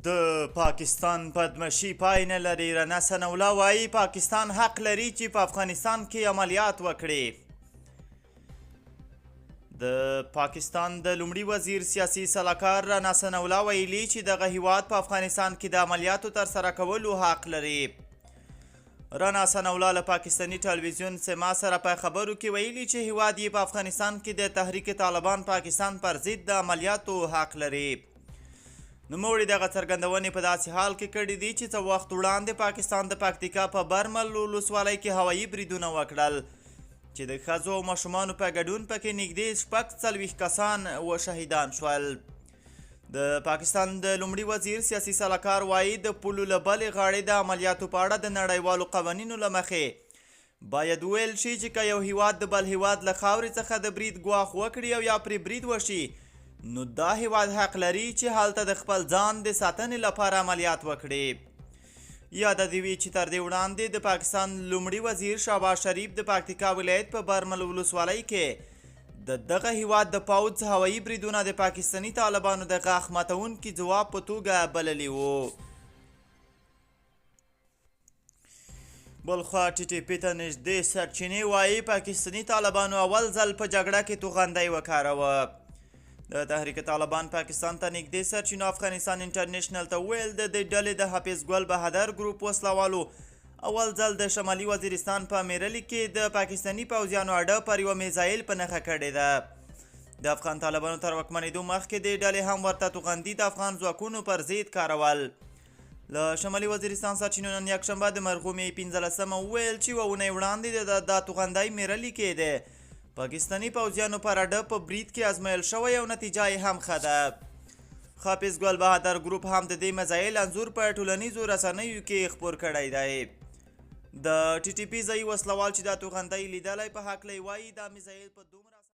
د پاکستان بدمعاشي پای نه لري. رڼا ثناءالله وایي پاکستان حق لري چې په افغانستان کې عملیات وکړي. د پاکستان د لومړي وزیر سیاسي سلاکار رڼا ثناءالله ویلي چې دغه هیواد په افغانستان کې د عملیاتو ترسره کولو حق لري. رڼا ثناءالله له پاکستاني ټلویزیون سما سره په خبرو کې ویلي چې هیواد یې په افغانستان کې د تحریک طالبان پاکستان پر ضد د عملیاتو حق لري. نوموړي دغه څرګندونې په داسې حال کې کړي دي چې څه وخت وړاندې پاکستان د پکتیکا په برمل ولسوالۍ کې هوایي بریدونه وکړل چې د ښځو او ماشومانو په ګډون پکې نږدې 46 کسان شهیدان شول. د پاکستان د لومړي وزیر سیاسي سلاکار وایي د پولو له بلې غاړې د عملیاتو په اړه د نړیوالو قوانینو له مخې باید وویل شي چې که یو هیواد د بل هیواد له خاورې څخه د برید ګواښ وکړي او یا پرې برید وشي نو دا هیواد حق لري چې هلته د خپل ځان د ساتنې لپاره عملیات وکړي. یاد دې وي چې تر دې وړاندې د پاکستان لومړي وزیر شهباز شریف د پکتیکا ولایت په برمل ولسوالۍ کې د دغه هیواد د پوځ هوایي بریدونه د پاکستاني طالبانو د غاښ ماتونکي ځواب په توګه بللي وو. بلخوا TTP ته نږدې سرچینې وایي پاکستاني طالبانو اول ځل په جګړه کې توغندی وکاروه. د تحریک طالبان پاکستان ته نږدې سرچینو افغانستان انټرنیشنل ته ویل د دې ډلې د حافظ ګل بهادر ګروپ وسلوالو اول ځل د شمالي وزیرستان په میرلي کې د پاکستاني پوځیانو اډه پر یوه میزایل په نښه کړې ده. د افغان طالبانو تر واکمنېدو مخکې دې ډلې هم ورته توغندي د افغان ځواکونو پر ضد کارول. له شمالي وزیرستان سرچینو نن یکشنبه د مرغومې 15 وویل چې یوه اونۍ وړاندې د توغندی میرلي کې ده پاکستاني پوځیانو پر اډه په برید کې ازمایل شوی او نتیجه یې هم ښه ده. حافظ ګل بهادر ګروپ هم د دې میزایل انځور په ټولنیزو رسنیو کې خپور کړی دی. د TTP ځایي وسلوال چې دا توغندی لیدلی په هکله یې وایي دا میزایل په دومره